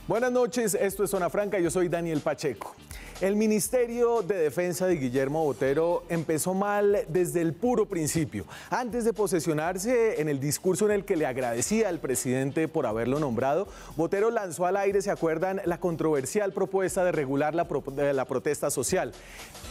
Buenas noches, esto es Zona Franca, yo soy Daniel Pacheco. El Ministerio de Defensa de Guillermo Botero empezó mal desde el puro principio. Antes de posesionarse, en el discurso en el que le agradecía al presidente por haberlo nombrado, Botero lanzó al aire, ¿se acuerdan?, la controversial propuesta de regular la protesta social,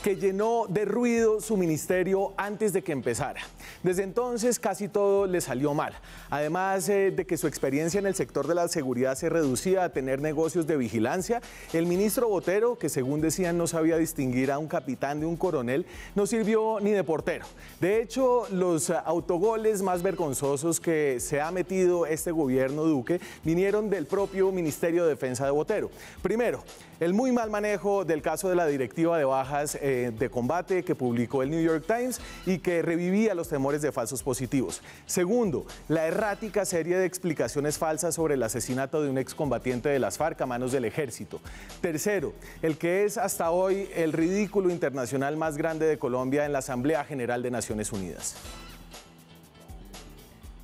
que llenó de ruido su ministerio antes de que empezara. Desde entonces casi todo le salió mal. Además de que su experiencia en el sector de la seguridad se reducía a tener negocios de vigilancia, el ministro Botero, que según decían no sabía distinguir a un capitán de un coronel, no sirvió ni de portero. De hecho, los autogoles más vergonzosos que se ha metido este gobierno Duque vinieron del propio Ministerio de Defensa de Botero. Primero, el muy mal manejo del caso de la directiva de bajas de combate que publicó el New York Times y que revivía los temores de falsos positivos. Segundo, la errática serie de explicaciones falsas sobre el asesinato de un excombatiente de las FARC a manos del ejército. Tercero, el que es hasta hoy el ridículo internacional más grande de Colombia en la Asamblea General de Naciones Unidas.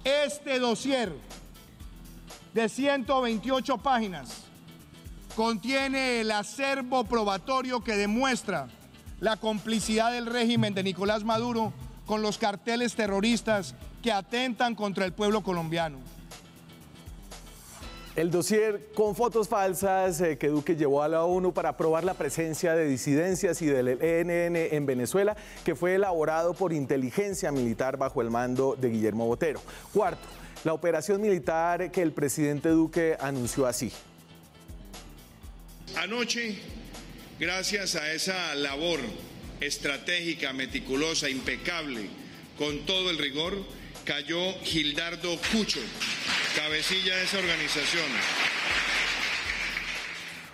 Este dossier de 128 páginas contiene el acervo probatorio que demuestra la complicidad del régimen de Nicolás Maduro con los carteles terroristas que atentan contra el pueblo colombiano. El dossier con fotos falsas que Duque llevó a la ONU para probar la presencia de disidencias y del ELN en Venezuela, que fue elaborado por inteligencia militar bajo el mando de Guillermo Botero. Cuarto, la operación militar que el presidente Duque anunció así. Anoche, gracias a esa labor estratégica, meticulosa, impecable, con todo el rigor, cayó Gildardo Cucho, cabecilla de esa organización.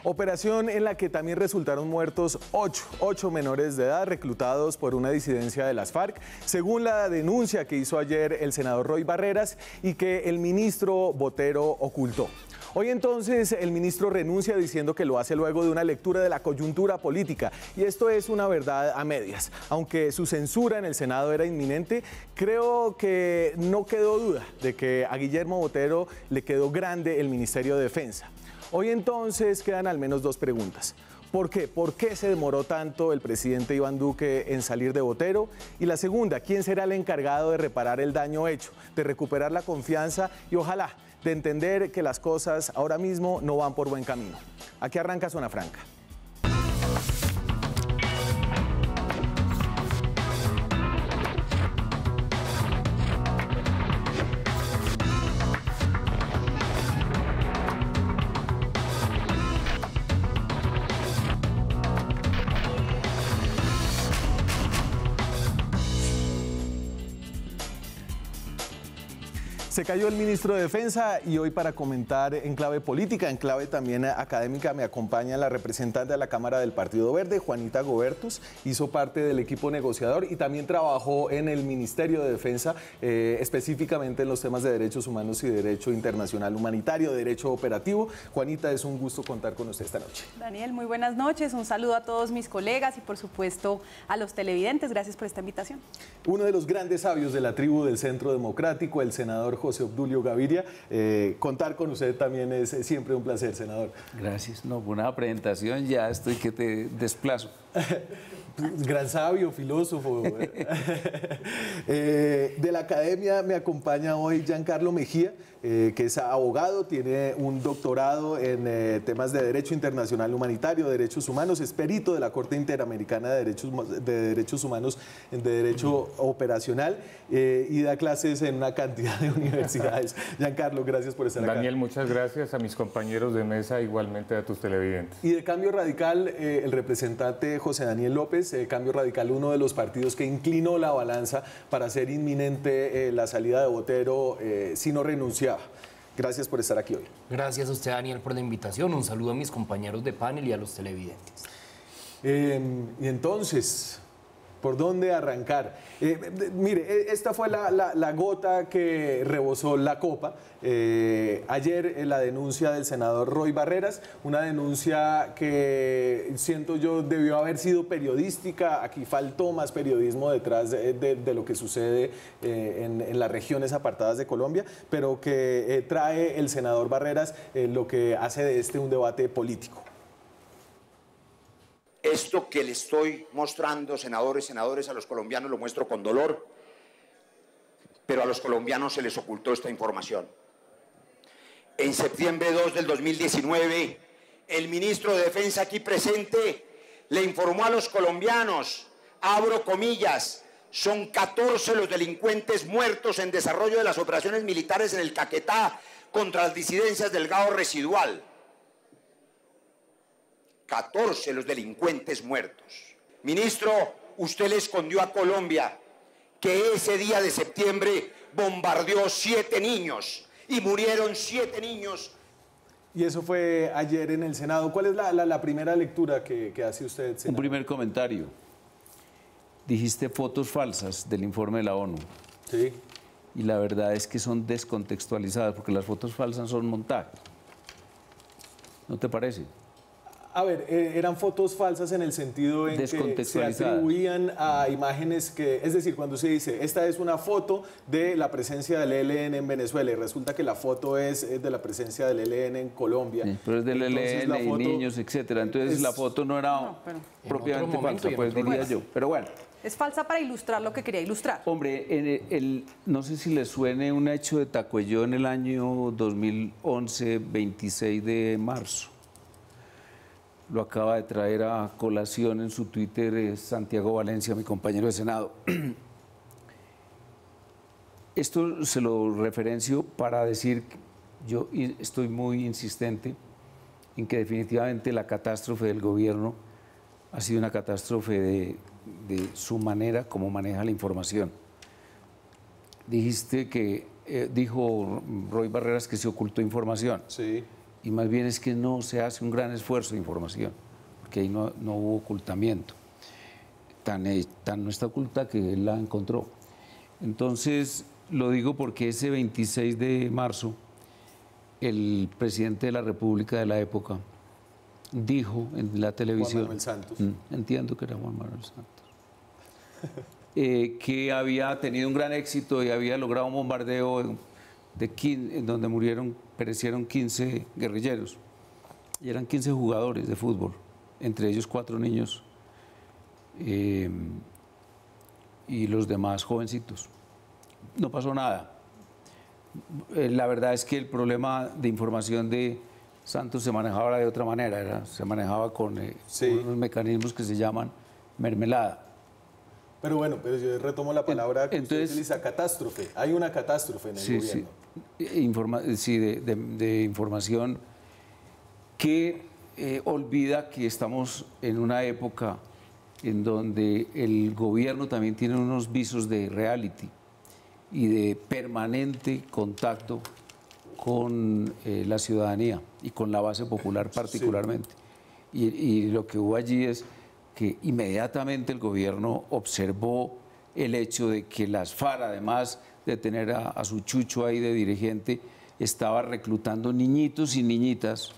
Operación en la que también resultaron muertos ocho menores de edad reclutados por una disidencia de las FARC, según la denuncia que hizo ayer el senador Roy Barreras y que el ministro Botero ocultó. Hoy entonces el ministro renuncia diciendo que lo hace luego de una lectura de la coyuntura política, y esto es una verdad a medias. Aunque su censura en el Senado era inminente, creo que no quedó duda de que a Guillermo Botero le quedó grande el Ministerio de Defensa. Hoy entonces quedan al menos dos preguntas. ¿Por qué? ¿Por qué se demoró tanto el presidente Iván Duque en salir de Botero? Y la segunda, ¿quién será el encargado de reparar el daño hecho, de recuperar la confianza y ojalá de entender que las cosas ahora mismo no van por buen camino? Aquí arranca Zona Franca. Se cayó el ministro de Defensa y hoy para comentar en clave política, en clave también académica, me acompaña la representante de la Cámara del Partido Verde, Juanita Gobertus. Hizo parte del equipo negociador y también trabajó en el Ministerio de Defensa, específicamente en los temas de derechos humanos y derecho internacional humanitario, derecho operativo. Juanita, es un gusto contar con usted esta noche. Daniel, muy buenas noches. Un saludo a todos mis colegas y por supuesto a los televidentes. Gracias por esta invitación. Uno de los grandes sabios de la tribu del Centro Democrático, el senador José Obdulio Gaviria. Contar con usted también es siempre un placer, senador. Gracias. No, buena presentación, ya estoy que te desplazo. Gran sabio, filósofo. De la academia me acompaña hoy Giancarlo Mejía, que es abogado, tiene un doctorado en temas de Derecho Internacional Humanitario, Derechos Humanos, es perito de la Corte Interamericana de Derechos Humanos, de Derecho Operacional, y da clases en una cantidad de universidades. Giancarlo, gracias por estar acá. Daniel, muchas gracias. A mis compañeros de mesa, igualmente a tus televidentes. Y de Cambio Radical, el representante José Daniel López, Cambio Radical, uno de los partidos que inclinó la balanza para hacer inminente la salida de Botero si no renunciaba. Gracias por estar aquí hoy. Gracias a usted, Daniel, por la invitación. Un saludo a mis compañeros de panel y a los televidentes. Y entonces, ¿Por dónde arrancar? Mire, esta fue la gota que rebosó la copa. Ayer la denuncia del senador Roy Barreras, una denuncia que siento yo debió haber sido periodística. Aquí faltó más periodismo detrás de lo que sucede en las regiones apartadas de Colombia, pero que trae el senador Barreras, lo que hace de este un debate político. Esto que le estoy mostrando, senadores, a los colombianos lo muestro con dolor, pero a los colombianos se les ocultó esta información. En septiembre 2 del 2019, el ministro de Defensa aquí presente le informó a los colombianos, abro comillas, son 14 los delincuentes muertos en desarrollo de las operaciones militares en el Caquetá contra las disidencias del Gao Residual. 14 los delincuentes muertos. Ministro, usted le escondió a Colombia que ese día de septiembre bombardeó 7 niños y murieron 7 niños. Y eso fue ayer en el Senado. ¿Cuál es la primera lectura que hace usted, senador? Un primer comentario. Dijiste fotos falsas del informe de la ONU. Sí. Y la verdad es que son descontextualizadas, porque las fotos falsas son montajes. ¿No te parece? A ver, eran fotos falsas en el sentido en que se atribuían a imágenes que, es decir, cuando se dice, esta es una foto de la presencia del ELN en Venezuela y resulta que la foto es de la presencia del ELN en Colombia. Sí, pero es del ELN y niños, etcétera. Entonces la foto no era propiamente falsa, pues diría yo. Pero bueno. Es falsa para ilustrar lo que quería ilustrar. Hombre, no sé si les suene un hecho de Tacuelló en el año 2011, 26 de marzo. Lo acaba de traer a colación en su Twitter Santiago Valencia, mi compañero de Senado. Esto se lo referencio para decir que yo estoy muy insistente en que definitivamente la catástrofe del gobierno ha sido una catástrofe de su manera como maneja la información. Dijiste que, dijo Roy Barreras que se ocultó información. Sí. Y más bien es que no se hace un gran esfuerzo de información, porque ahí no hubo ocultamiento. Tan no está oculta que él la encontró. Entonces, lo digo porque ese 26 de marzo, el presidente de la República de la época dijo en la televisión... Juan Manuel Santos. Entiendo que era Juan Manuel Santos. Que había tenido un gran éxito y había logrado un bombardeo en donde perecieron 15 guerrilleros y eran 15 jugadores de fútbol, entre ellos 4 niños y los demás jovencitos. No pasó nada. La verdad es que el problema de información de Santos se manejaba de otra manera, se manejaba con unos mecanismos que se llaman mermelada. Pero bueno, pero yo retomo la palabra que usted utiliza, catástrofe. Hay una catástrofe en el gobierno. Sí, de información que olvida que estamos en una época en donde el gobierno también tiene unos visos de reality y de permanente contacto con la ciudadanía y con la base popular particularmente. Sí. Y lo que hubo allí es que inmediatamente el gobierno observó el hecho de que las FARC, además de tener a su chucho ahí de dirigente, estaba reclutando niñitos y niñitas,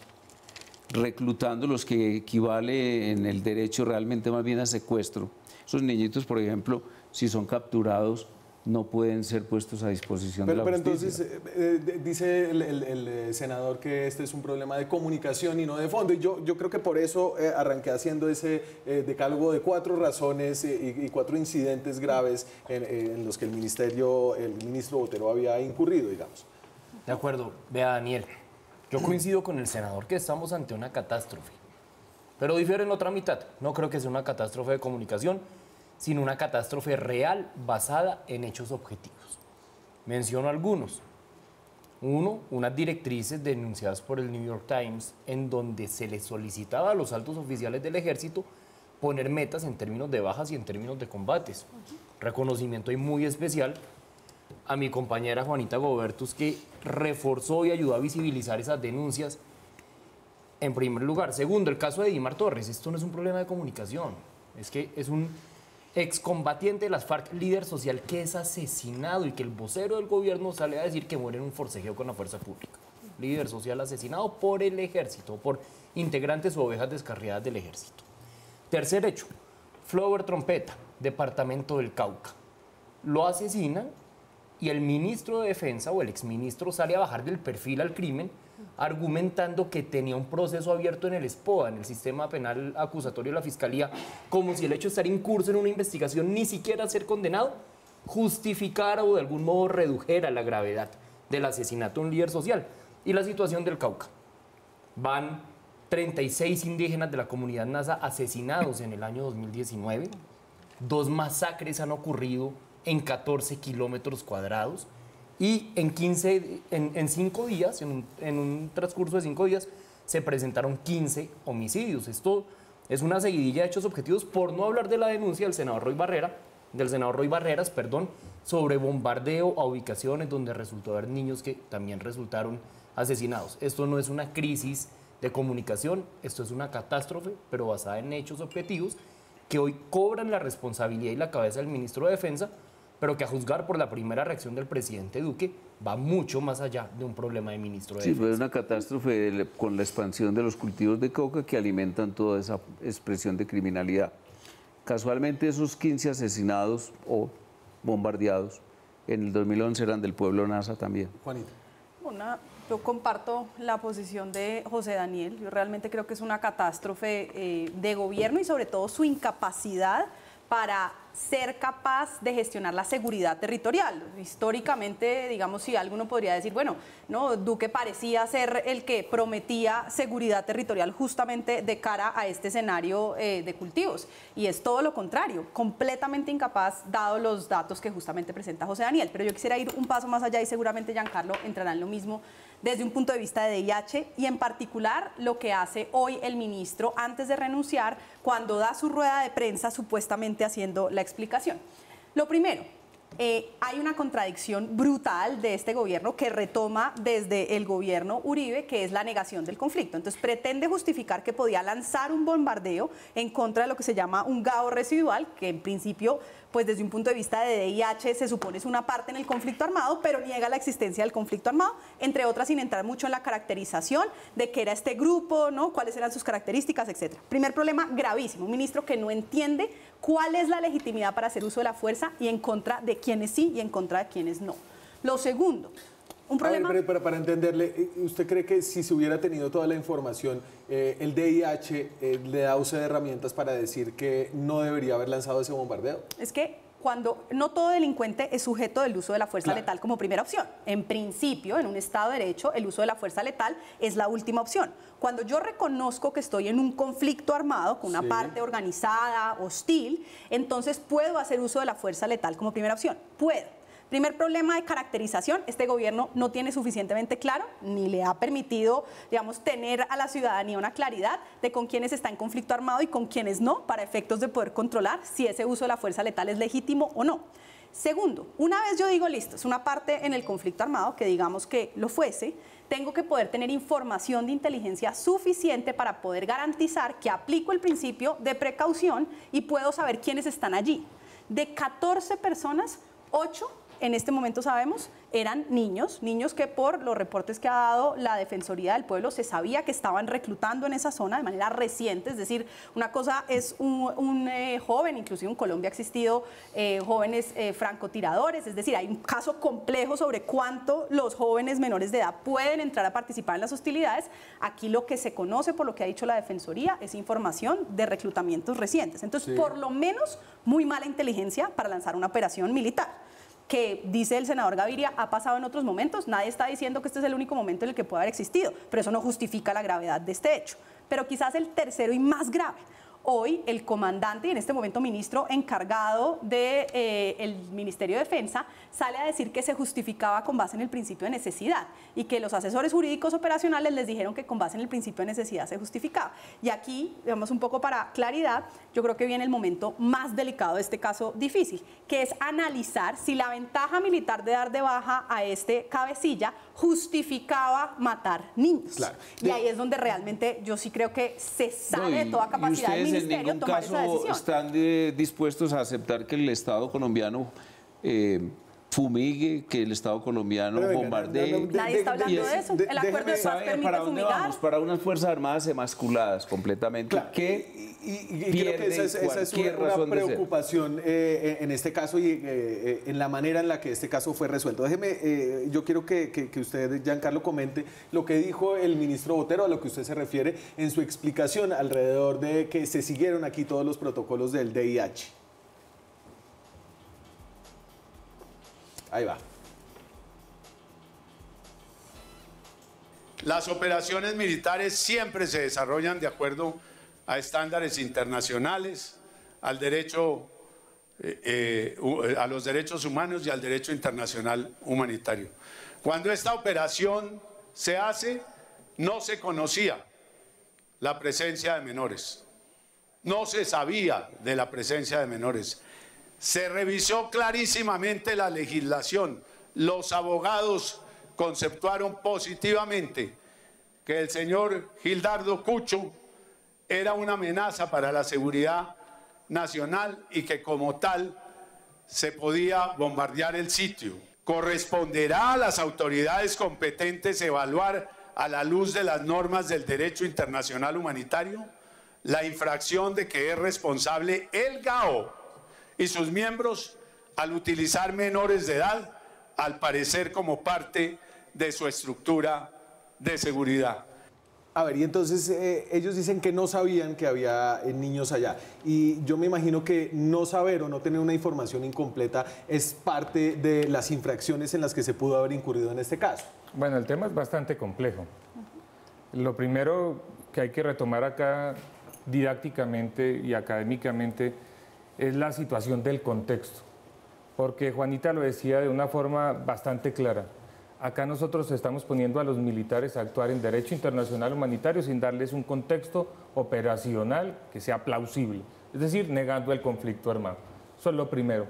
reclutando los que equivale en el derecho realmente más bien a secuestro. Esos niñitos, por ejemplo, si son capturados, no pueden ser puestos a disposición de la justicia. Pero entonces dice el senador que este es un problema de comunicación y no de fondo. Y yo creo que por eso arranqué haciendo ese decálogo de 4 razones y 4 incidentes graves en los que el ministro Botero había incurrido, digamos. De acuerdo. Vea, Daniel, yo coincido con el senador que estamos ante una catástrofe. Pero difiere en la otra mitad. No creo que sea una catástrofe de comunicación, sino una catástrofe real basada en hechos objetivos. Menciono algunos. Uno, unas directrices denunciadas por el New York Times en donde se les solicitaba a los altos oficiales del ejército poner metas en términos de bajas y en términos de combates. Reconocimiento y muy especial a mi compañera Juanita Gobertus, que reforzó y ayudó a visibilizar esas denuncias en primer lugar. Segundo, el caso de Dimar Torres. Esto no es un problema de comunicación, es que es un excombatiente de las FARC, líder social, que es asesinado y que el vocero del gobierno sale a decir que muere en un forcejeo con la fuerza pública. Líder social asesinado por el ejército, por integrantes o ovejas descarriadas del ejército. Tercer hecho, Flower Trompeta, departamento del Cauca. Lo asesinan y el ministro de Defensa o el exministro sale a bajar del perfil al crimen argumentando que tenía un proceso abierto en el SPOA, en el Sistema Penal Acusatorio de la Fiscalía, como si el hecho de estar incurso en una investigación ni siquiera ser condenado justificara o de algún modo redujera la gravedad del asesinato de un líder social. Y la situación del Cauca. Van 36 indígenas de la comunidad Nasa asesinados en el año 2019. 2 masacres han ocurrido en 14 kilómetros cuadrados. Y en 5 días, en un transcurso de 5 días, se presentaron 15 homicidios. Esto es una seguidilla de hechos objetivos, por no hablar de la denuncia del senador Roy Barreras, sobre bombardeo a ubicaciones donde resultó haber niños que también resultaron asesinados. Esto no es una crisis de comunicación, esto es una catástrofe, pero basada en hechos objetivos que hoy cobran la responsabilidad y la cabeza del ministro de Defensa, pero que a juzgar por la primera reacción del presidente Duque va mucho más allá de un problema de ministro de Defensa. Sí, fue una catástrofe con la expansión de los cultivos de coca que alimentan toda esa expresión de criminalidad. Casualmente esos 15 asesinados o bombardeados en el 2011 eran del pueblo Nasa también. Juanita. Yo comparto la posición de José Daniel. Yo realmente creo que es una catástrofe de gobierno y sobre todo su incapacidad para ser capaz de gestionar la seguridad territorial. Históricamente, digamos, si alguno podría decir, bueno, no, Duque parecía ser el que prometía seguridad territorial justamente de cara a este escenario de cultivos. Y es todo lo contrario, completamente incapaz, dado los datos que justamente presenta José Daniel. Pero yo quisiera ir un paso más allá y seguramente Giancarlo entrará en lo mismo desde un punto de vista de DIH y en particular lo que hace hoy el ministro antes de renunciar cuando da su rueda de prensa supuestamente haciendo la explicación. Lo primero, hay una contradicción brutal de este gobierno que retoma desde el gobierno Uribe, que es la negación del conflicto. Entonces pretende justificar que podía lanzar un bombardeo en contra de lo que se llama un gao residual, que en principio, pues desde un punto de vista de DIH se supone es una parte en el conflicto armado, pero niega la existencia del conflicto armado, entre otras sin entrar mucho en la caracterización de qué era este grupo, ¿no? Cuáles eran sus características, etc. Primer problema gravísimo, un ministro que no entiende cuál es la legitimidad para hacer uso de la fuerza y en contra de quienes sí y en contra de quienes no. Lo segundo, un problema... Pero para entenderle, ¿usted cree que si se hubiera tenido toda la información, el DIH le da a usted herramientas para decir que no debería haber lanzado ese bombardeo? Es que cuando no todo delincuente es sujeto del uso de la fuerza letal como primera opción. En principio, en un Estado de Derecho, el uso de la fuerza letal es la última opción. Cuando yo reconozco que estoy en un conflicto armado con una parte organizada, hostil, entonces puedo hacer uso de la fuerza letal como primera opción. Puedo. Primer problema de caracterización, este gobierno no tiene suficientemente claro, ni le ha permitido, digamos, tener a la ciudadanía una claridad de con quiénes está en conflicto armado y con quiénes no, para efectos de poder controlar si ese uso de la fuerza letal es legítimo o no. Segundo, una vez yo digo, listo, es una parte en el conflicto armado, que digamos que lo fuese, tengo que poder tener información de inteligencia suficiente para poder garantizar que aplico el principio de precaución y puedo saber quiénes están allí. De 14 personas, 8 en este momento sabemos, eran niños que por los reportes que ha dado la Defensoría del Pueblo se sabía que estaban reclutando en esa zona de manera reciente, es decir, una cosa es un joven, inclusive en Colombia ha existido jóvenes francotiradores, es decir, hay un caso complejo sobre cuánto los jóvenes menores de edad pueden entrar a participar en las hostilidades. Aquí lo que se conoce, por lo que ha dicho la Defensoría, es información de reclutamientos recientes. Entonces, por lo menos, muy mala inteligencia para lanzar una operación militar, que dice el senador Gaviria, ha pasado en otros momentos. Nadie está diciendo que este es el único momento en el que puede haber existido, pero eso no justifica la gravedad de este hecho. Pero quizás el tercero y más grave. Hoy el comandante y en este momento ministro encargado del Ministerio de Defensa sale a decir que se justificaba con base en el principio de necesidad y que los asesores jurídicos operacionales les dijeron que con base en el principio de necesidad se justificaba. Y aquí, digamos un poco para claridad, yo creo que viene el momento más delicado de este caso difícil, que es analizar si la ventaja militar de dar de baja a este cabecilla justificaba matar niños. Claro. Y ahí es donde realmente yo sí creo que se sale de toda capacidad del ministerio en ningún tomar esa caso decisión. están dispuestos a aceptar que el Estado colombiano fumigue, que el Estado colombiano bombardee. Nadie está hablando de eso. El acuerdo de paz ¿Sabe permite para dónde fumigar. vamos? Para unas Fuerzas Armadas emasculadas completamente. Claro, Que y creo que esa es una preocupación en este caso y en la manera en la que este caso fue resuelto. Déjeme, yo quiero que usted, Giancarlo, comente lo que dijo el ministro Botero, a lo que usted se refiere en su explicación alrededor de que se siguieron aquí todos los protocolos del DIH. Ahí va. Las operaciones militares siempre se desarrollan de acuerdo a estándares internacionales, al derecho, a los derechos humanos y al derecho internacional humanitario. Cuando esta operación se hace, no se conocía la presencia de menores, no se sabía de la presencia de menores. Se revisó clarísimamente la legislación. Los abogados conceptuaron positivamente que el señor Gildardo Cucho era una amenaza para la seguridad nacional y que como tal se podía bombardear el sitio. Corresponderá a las autoridades competentes evaluar a la luz de las normas del derecho internacional humanitario la infracción de que es responsable el GAO y sus miembros al utilizar menores de edad, al parecer como parte de su estructura de seguridad. A ver, y entonces ellos dicen que no sabían que había niños allá. Y yo me imagino que no saber o no tener una información incompleta es parte de las infracciones en las que se pudo haber incurrido en este caso. Bueno, el tema es bastante complejo. Lo primero que hay que retomar acá didácticamente y académicamente es la situación del contexto, porque Juanita lo decía de una forma bastante clara. Acá nosotros estamos poniendo a los militares a actuar en derecho internacional humanitario sin darles un contexto operacional que sea plausible, es decir, negando el conflicto armado. Eso es lo primero.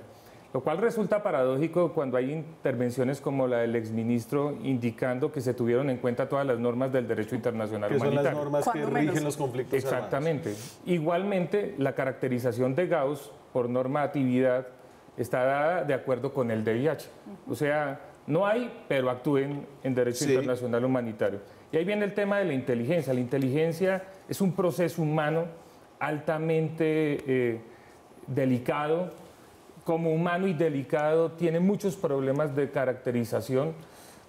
Lo cual resulta paradójico cuando hay intervenciones como la del exministro indicando que se tuvieron en cuenta todas las normas del derecho internacional humanitario. Que son las normas que rigen los conflictos Exactamente. Armados. Igualmente, la caracterización de Gauss por normatividad está dada de acuerdo con el DIH. O sea, no hay, pero actúen en derecho internacional humanitario. Y ahí viene el tema de la inteligencia. La inteligencia es un proceso humano altamente delicado. Como humano y delicado, tiene muchos problemas de caracterización.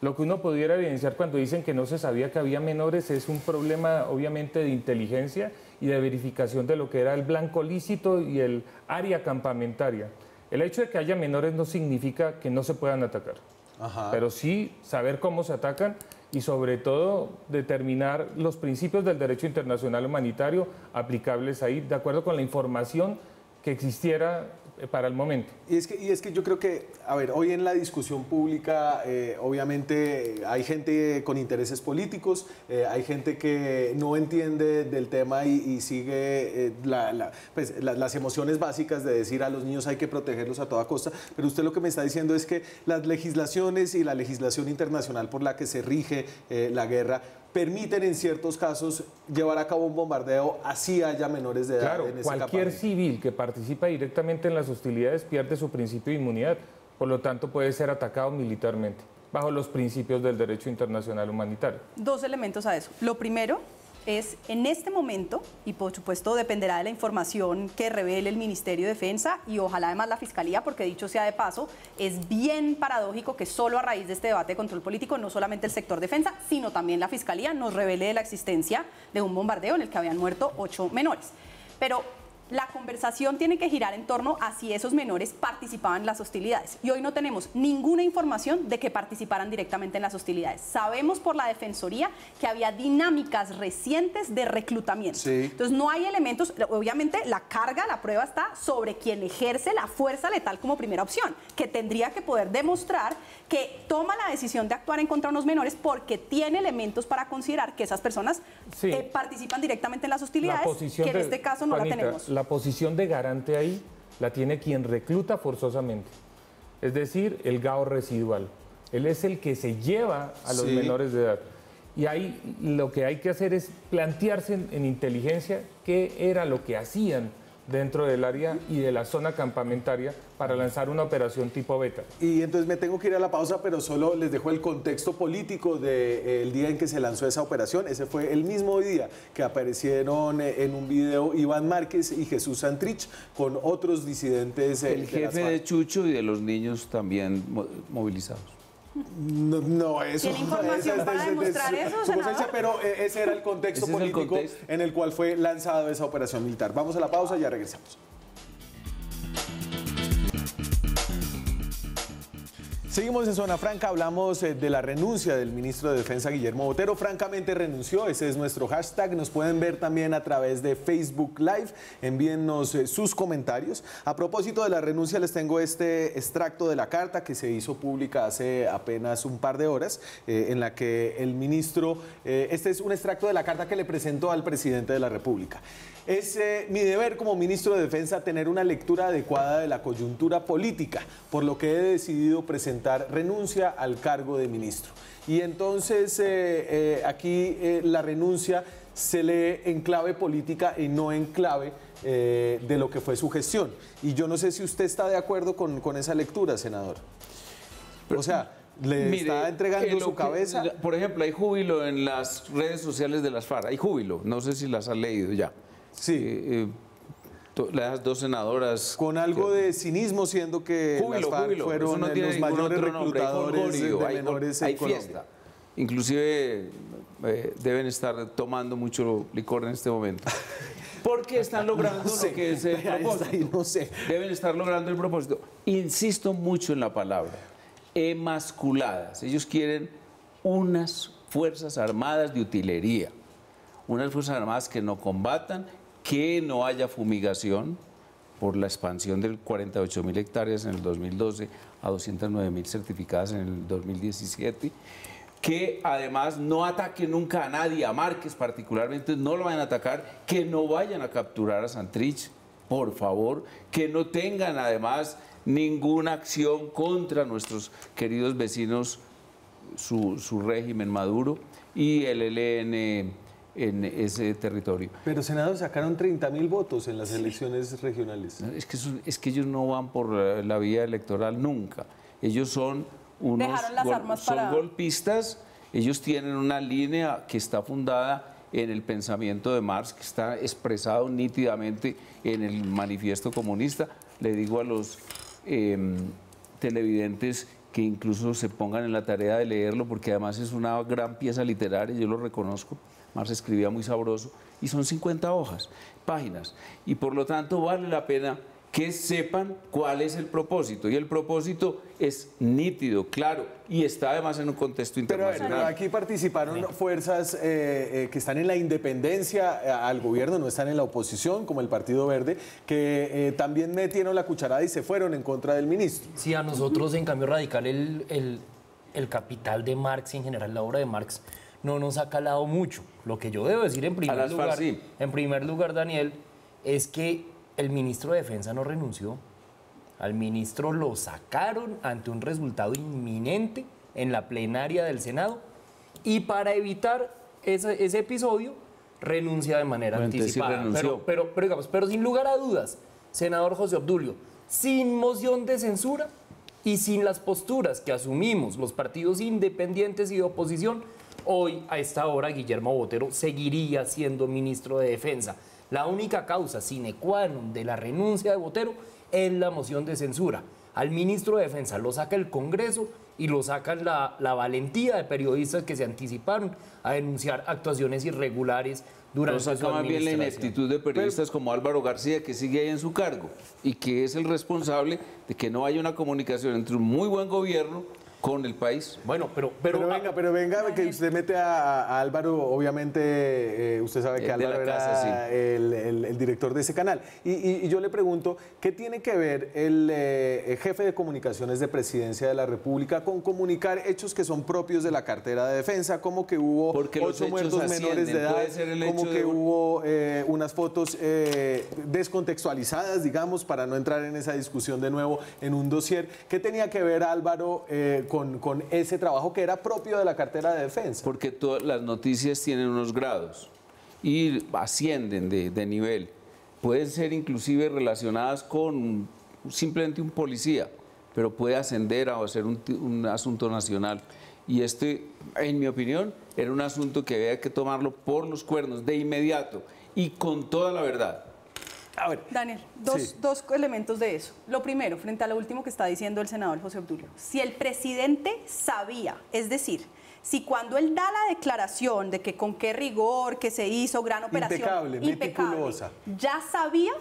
Lo que uno pudiera evidenciar cuando dicen que no se sabía que había menores es un problema obviamente de inteligencia y de verificación de lo que era el blanco lícito y el área campamentaria. El hecho de que haya menores no significa que no se puedan atacar, pero sí saber cómo se atacan y sobre todo determinar los principios del derecho internacional humanitario aplicables ahí, de acuerdo con la información que existiera para el momento. Y es que yo creo que, a ver, hoy en la discusión pública, obviamente hay gente con intereses políticos, hay gente que no entiende del tema y sigue las emociones básicas de decir a los niños hay que protegerlos a toda costa, pero usted lo que me está diciendo es que las legislaciones y la legislación internacional por la que se rige la guerra permiten en ciertos casos llevar a cabo un bombardeo así haya menores de edad. Claro, en ese cualquier campamento. civil que participa directamente en las hostilidades pierde su principio de inmunidad, por lo tanto puede ser atacado militarmente, bajo los principios del derecho internacional humanitario. Dos elementos a eso. Lo primero es, en este momento, y por supuesto dependerá de la información que revele el Ministerio de Defensa y ojalá además la Fiscalía, porque dicho sea de paso, es bien paradójico que solo a raíz de este debate de control político, no solamente el sector defensa, sino también la Fiscalía nos revele la existencia de un bombardeo en el que habían muerto 8 menores. Pero la conversación tiene que girar en torno a si esos menores participaban en las hostilidades. Y hoy no tenemos ninguna información de que participaran directamente en las hostilidades. Sabemos por la Defensoría que había dinámicas recientes de reclutamiento. Entonces no hay elementos, obviamente la carga, la prueba está sobre quien ejerce la fuerza letal como primera opción, que tendría que poder demostrar que toma la decisión de actuar en contra de unos menores porque tiene elementos para considerar que esas personas participan directamente en las hostilidades, que en este caso no Juanita, la tenemos. La posición de garante ahí la tiene quien recluta forzosamente, es decir, el GAO residual. Él es el que se lleva a los Sí. menores de edad. Y ahí lo que hay que hacer es plantearse en inteligencia qué era lo que hacían dentro del área y de la zona campamentaria para lanzar una operación tipo beta. Y entonces me tengo que ir a la pausa, pero solo les dejo el contexto político del día en que se lanzó esa operación. Ese fue el mismo día que aparecieron en un video Iván Márquez y Jesús Santrich con otros disidentes. El de las jefe FARC. de Chucho y de los niños también movilizados. No, eso ¿Tiene información para demostrar eso, su senador? conciencia, pero ese era el contexto Ese es el político contexto. en el cual fue lanzada esa operación militar. Vamos a la pausa y ya regresamos. Seguimos en Zona Franca, hablamos de la renuncia del ministro de Defensa Guillermo Botero. Francamente renunció, ese es nuestro hashtag. Nos pueden ver también a través de Facebook Live. Envíennos sus comentarios. A propósito de la renuncia, les tengo este extracto de la carta que se hizo pública hace apenas un par de horas, en la que el ministro, este es un extracto de la carta que le presentó al presidente de la República. Es mi deber como ministro de Defensa tener una lectura adecuada de la coyuntura política, por lo que he decidido presentar renuncia al cargo de ministro. Y entonces aquí la renuncia se lee en clave política y no en clave de lo que fue su gestión. Y yo no sé si usted está de acuerdo con esa lectura, senador. O sea, le está entregando su cabeza. Por ejemplo, hay júbilo en las redes sociales de las FARC. Hay júbilo, no sé si las has leído ya. Sí. Las dos senadoras. Con algo de cinismo, siendo que Júbilo, las FARC júbilo. fueron Eso no tiene los ningún mayores otro nombre. Hay reclutadores de jolgorio, menores en hay Colombia. fiesta. Inclusive deben estar tomando mucho licor en este momento. Porque están logrando lo que es el propósito. No sé. Deben estar logrando el propósito. Insisto mucho en la palabra. Emasculadas. Ellos quieren unas fuerzas armadas de utilería. Unas fuerzas armadas que no combatan, que no haya fumigación por la expansión de 48.000 hectáreas en el 2012 a 209.000 certificadas en el 2017, que además no ataquen nunca a nadie, a Márquez particularmente, no lo vayan a atacar, que no vayan a capturar a Santrich, por favor, que no tengan además ninguna acción contra nuestros queridos vecinos, su régimen Maduro y el ELN en ese territorio. Pero, senador, sacaron 30.000 votos en las elecciones regionales. Es que ellos no van por la vía electoral nunca. Ellos son unos Dejaron las armas para... golpistas. Ellos tienen una línea que está fundada en el pensamiento de Marx, que está expresado nítidamente en el manifiesto comunista. Le digo a los televidentes que incluso se pongan en la tarea de leerlo, porque además es una gran pieza literaria, yo lo reconozco. Marx escribía muy sabroso, y son 50 hojas, páginas, y por lo tanto vale la pena que sepan cuál es el propósito, y el propósito es nítido, claro, y está además en un contexto internacional. Pero aquí participaron fuerzas que están en la independencia al gobierno, no están en la oposición, como el Partido Verde, que también metieron la cucharada y se fueron en contra del ministro. Sí, a nosotros en Cambio Radical el capital de Marx y en general la obra de Marx no nos ha calado mucho. Lo que yo debo decir en primer lugar, Daniel, es que el ministro de Defensa no renunció. Al ministro lo sacaron ante un resultado inminente en la plenaria del Senado, y para evitar ese episodio renuncia de manera anticipada. Sí, pero sin lugar a dudas, senador José Obdulio, sin moción de censura y sin las posturas que asumimos los partidos independientes y de oposición, hoy, a esta hora, Guillermo Botero seguiría siendo ministro de Defensa. La única causa sine qua non de la renuncia de Botero es la moción de censura. Al ministro de Defensa lo saca el Congreso y lo sacan la valentía de periodistas que se anticiparon a denunciar actuaciones irregulares durante su administración. Más bien la ineptitud de periodistas como Álvaro García, que sigue ahí en su cargo y que es el responsable de que no haya una comunicación entre un muy buen gobierno con el país. Bueno, pero venga, que usted mete a Álvaro, obviamente usted sabe que Álvaro era el director de ese canal. Y yo le pregunto, ¿qué tiene que ver el jefe de comunicaciones de Presidencia de la República con comunicar hechos que son propios de la cartera de defensa, como que hubo 8 muertos menores de edad, como que hubo unas fotos descontextualizadas, digamos, para no entrar en esa discusión de nuevo en un dossier? ¿Qué tenía que ver Álvaro con ese trabajo que era propio de la cartera de defensa. Porque todas las noticias tienen unos grados y ascienden de nivel. Pueden ser inclusive relacionadas con simplemente un policía, pero puede ascender a ser un asunto nacional. Y este, en mi opinión, era un asunto que había que tomarlo por los cuernos de inmediato y con toda la verdad. A ver, Daniel, dos elementos de eso. Lo primero, frente a lo último que está diciendo el senador José Obdulio, si el presidente sabía, es decir, si cuando él da la declaración de que con qué rigor, que se hizo gran operación, impecable, meticulosa, ya sabía,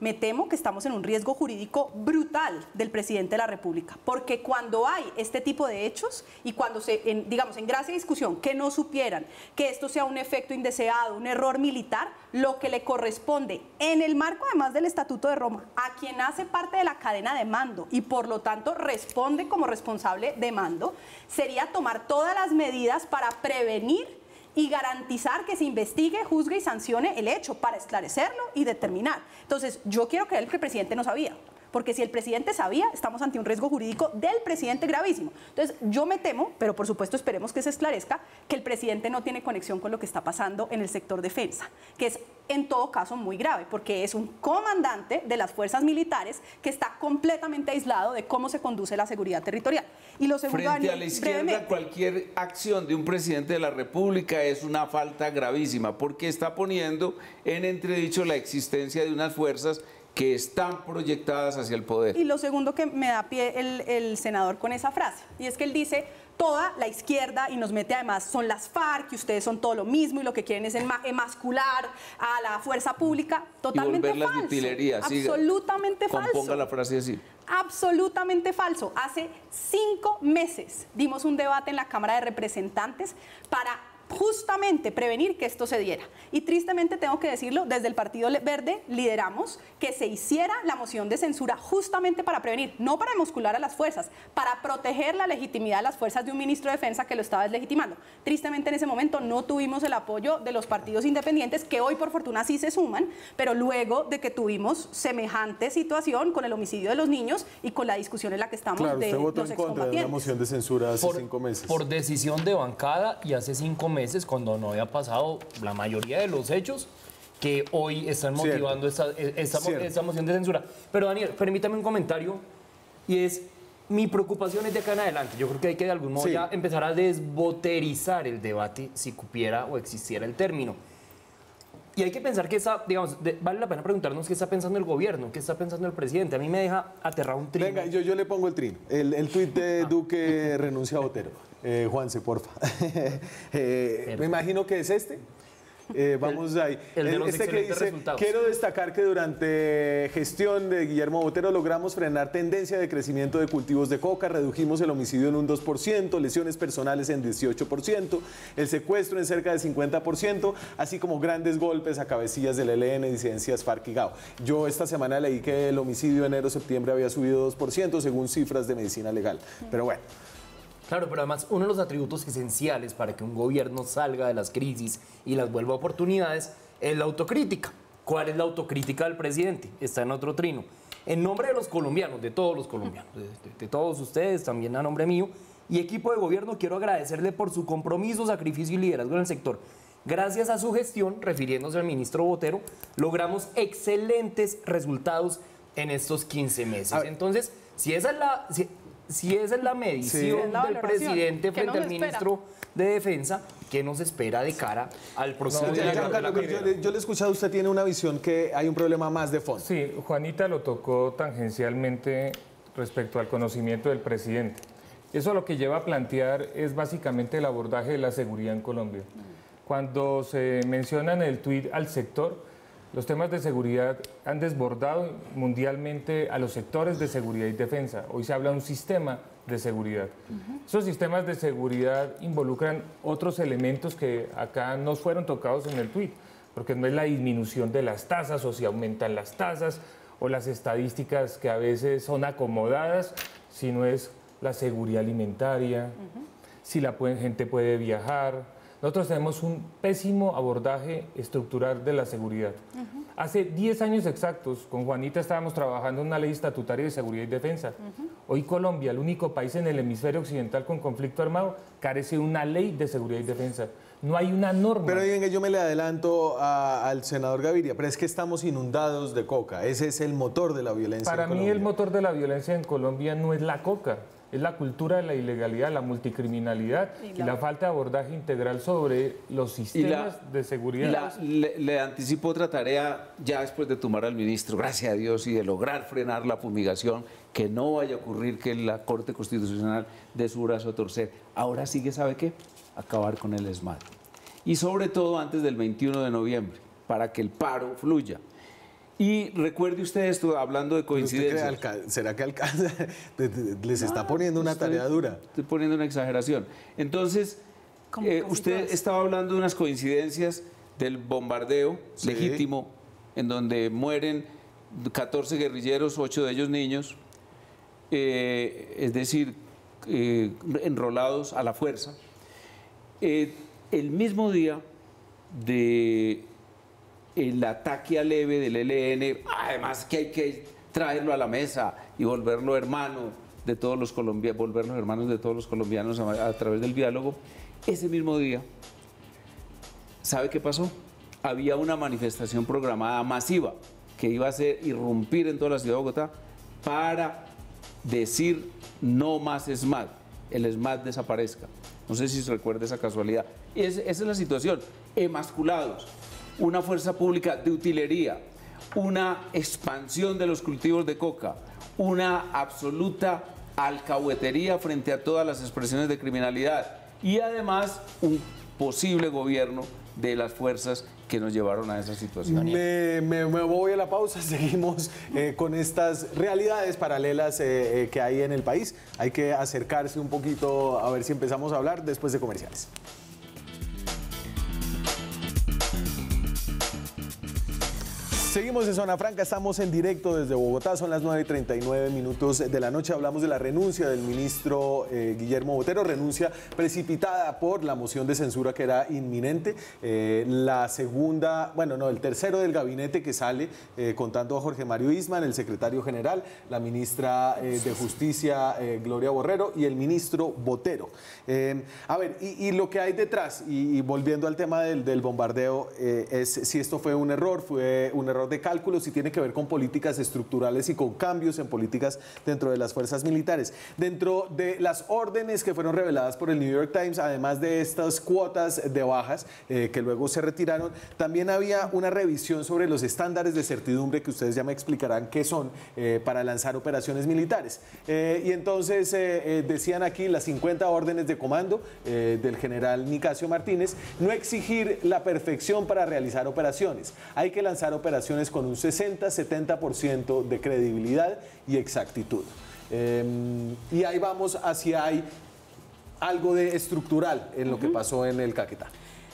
me temo que estamos en un riesgo jurídico brutal del presidente de la República, porque cuando hay este tipo de hechos y cuando digamos, en gracia de discusión, que no supieran que esto sea un efecto indeseado, un error militar, lo que le corresponde en el marco además del Estatuto de Roma, a quien hace parte de la cadena de mando y por lo tanto responde como responsable de mando, sería tomar todas las medidas para prevenir y garantizar que se investigue, juzgue y sancione el hecho para esclarecerlo y determinar. Entonces, yo quiero creer que el presidente no sabía, porque si el presidente sabía, estamos ante un riesgo jurídico del presidente gravísimo. Entonces, yo me temo, pero por supuesto esperemos que se esclarezca, que el presidente no tiene conexión con lo que está pasando en el sector defensa, que es en todo caso muy grave, porque es un comandante de las fuerzas militares que está completamente aislado de cómo se conduce la seguridad territorial. Y lo segundo, frente Daniel, a la izquierda, cualquier acción de un presidente de la República es una falta gravísima, porque está poniendo en entredicho la existencia de unas fuerzas que están proyectadas hacia el poder. Y lo segundo que me da pie el senador con esa frase, y es que él dice, toda la izquierda, y nos mete además, son las FARC, y ustedes son todo lo mismo, y lo que quieren es emascular a la fuerza pública. Totalmente falso. Y utilerías, absolutamente falso. Componga la frase así. Absolutamente falso. Hace 5 meses dimos un debate en la Cámara de Representantes para justamente prevenir que esto se diera. Y tristemente tengo que decirlo, desde el Partido Verde lideramos que se hiciera la moción de censura justamente para prevenir, no para emascular a las fuerzas, para proteger la legitimidad de las fuerzas de un ministro de Defensa que lo estaba deslegitimando. Tristemente en ese momento no tuvimos el apoyo de los partidos independientes, que hoy por fortuna sí se suman, pero luego de que tuvimos semejante situación con el homicidio de los niños y con la discusión en la que estamos, claro, de usted votó los en contra de una moción de censura hace 5 meses. Por decisión de bancada y hace 5 meses, cuando no había pasado la mayoría de los hechos que hoy están motivando esta moción de censura. Pero Daniel, permítame un comentario, y es, mi preocupación es de acá en adelante. Yo creo que hay que de algún modo ya empezar a desboterizar el debate, si cupiera o existiera el término. Y hay que pensar que vale la pena preguntarnos qué está pensando el gobierno, qué está pensando el presidente. A mí me deja aterrado un trino. Venga, yo le pongo el trino. El tuit de Duque renuncia a Botero. Juanse, porfa. Me imagino que es este. Vamos ahí. El de los que dice, resultados. quiero destacar que durante gestión de Guillermo Botero logramos frenar tendencia de crecimiento de cultivos de coca, redujimos el homicidio en un 2%, lesiones personales en 18%, el secuestro en cerca de 50%, así como grandes golpes a cabecillas del ELN, disidencias FARC y GAO. Yo esta semana leí que el homicidio enero-septiembre había subido 2% según cifras de medicina legal. Pero bueno. Claro, pero además uno de los atributos esenciales para que un gobierno salga de las crisis y las vuelva a oportunidades es la autocrítica. ¿Cuál es la autocrítica del presidente? Está en otro trino. En nombre de los colombianos, de todos los colombianos, de todos ustedes, también a nombre mío y equipo de gobierno, quiero agradecerle por su compromiso, sacrificio y liderazgo en el sector. Gracias a su gestión, refiriéndose al ministro Botero, logramos excelentes resultados en estos 15 meses. Entonces, si esa es la medición del presidente frente al ministro de Defensa, ¿qué nos espera de cara al próximo día? Yo le he escuchado, usted tiene una visión que hay un problema más de fondo. Sí, Juanita lo tocó tangencialmente respecto al conocimiento del presidente. Eso lo que lleva a plantear es básicamente el abordaje de la seguridad en Colombia. Cuando se menciona en el tuit al sector, los temas de seguridad han desbordado mundialmente a los sectores de seguridad y defensa. Hoy se habla de un sistema de seguridad. Esos sistemas de seguridad involucran otros elementos que acá no fueron tocados en el tuit, porque no es la disminución de las tasas o si aumentan las tasas o las estadísticas que a veces son acomodadas, sino es la seguridad alimentaria, si la gente puede viajar. Nosotros tenemos un pésimo abordaje estructural de la seguridad. Hace 10 años exactos, con Juanita estábamos trabajando en una ley estatutaria de seguridad y defensa. Hoy Colombia, el único país en el hemisferio occidental con conflicto armado, carece de una ley de seguridad y defensa. No hay una norma. Pero bien, yo me le adelanto al senador Gaviria, pero es que estamos inundados de coca. Ese es el motor de la violencia Para en mí Colombia. el motor de la violencia en Colombia no es la coca, es la cultura de la ilegalidad, la multicriminalidad y la falta de abordaje integral sobre los sistemas de seguridad. Le anticipo otra tarea ya después de tumbar al ministro, gracias a Dios, y de lograr frenar la fumigación, que no vaya a ocurrir que la Corte Constitucional dé su brazo a torcer. Ahora sigue, ¿sabe qué? Acabar con el ESMAD. Y sobre todo antes del 21 de noviembre, para que el paro fluya. Y recuerde usted esto, hablando de coincidencias. ¿Será que alcanza? Les está poniendo una tarea dura. Estoy poniendo una exageración. Entonces, usted estaba hablando de unas coincidencias del bombardeo legítimo, en donde mueren 14 guerrilleros, 8 de ellos niños, es decir, enrolados a la fuerza. El mismo día de el ataque leve del ELN, además que hay que traerlo a la mesa y volverlo hermano de todos los colombianos, volverlos hermanos de todos los colombianos a través del diálogo. Ese mismo día, ¿sabe qué pasó? Había una manifestación programada masiva que iba a irrumpir en toda la ciudad de Bogotá para decir no más ESMAD, el ESMAD desaparezca. No sé si se recuerda esa casualidad. Esa es la situación. Emasculados, una fuerza pública de utilería, una expansión de los cultivos de coca, una absoluta alcahuetería frente a todas las expresiones de criminalidad y además un posible gobierno de las fuerzas que nos llevaron a esa situación. Me voy a la pausa, seguimos con estas realidades paralelas que hay en el país. Hay que acercarse un poquito a ver si empezamos a hablar después de comerciales. Seguimos en Zona Franca, estamos en directo desde Bogotá, son las 9:39 minutos de la noche. Hablamos de la renuncia del ministro Guillermo Botero, renuncia precipitada por la moción de censura que era inminente. La segunda, el tercero del gabinete que sale, contando a Jorge Mario Isman, el secretario general, la ministra de Justicia, Gloria Borrero, y el ministro Botero. Y lo que hay detrás, y volviendo al tema del bombardeo, es si esto fue un error de cálculo, si tiene que ver con políticas estructurales y con cambios en políticas dentro de las fuerzas militares. Dentro de las órdenes que fueron reveladas por el New York Times, además de estas cuotas de bajas que luego se retiraron, también había una revisión sobre los estándares de certidumbre que ustedes ya me explicarán qué son para lanzar operaciones militares. Y entonces decían aquí las 50 órdenes de comando del general Nicasio Martínez: no exigir la perfección para realizar operaciones. Hay que lanzar operaciones con un 60-70% de credibilidad y exactitud. Y ahí vamos hacia hay algo de estructural en lo que pasó en el Caquetá.